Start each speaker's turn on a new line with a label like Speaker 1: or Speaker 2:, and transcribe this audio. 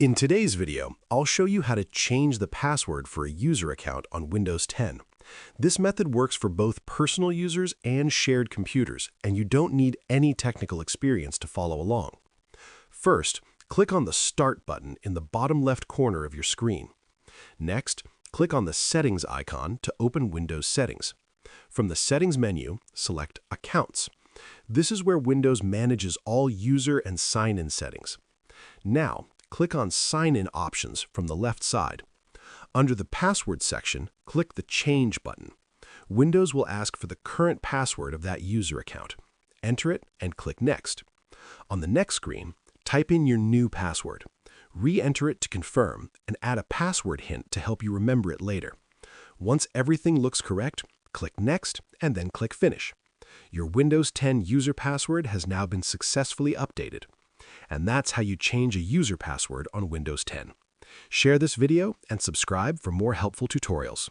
Speaker 1: In today's video, I'll show you how to change the password for a user account on Windows 10. This method works for both personal users and shared computers, and you don't need any technical experience to follow along. First, click on the Start button in the bottom left corner of your screen. Next, click on the Settings icon to open Windows Settings. From the Settings menu, select Accounts. This is where Windows manages all user and sign-in settings. Now, click on Sign-in Options from the left side. Under the Password section, click the Change button. Windows will ask for the current password of that user account. Enter it and click Next. On the next screen, type in your new password. Re-enter it to confirm and add a password hint to help you remember it later. Once everything looks correct, click Next and then click Finish. Your Windows 10 user password has now been successfully updated. And that's how you change a user password on Windows 10. Share this video and subscribe for more helpful tutorials.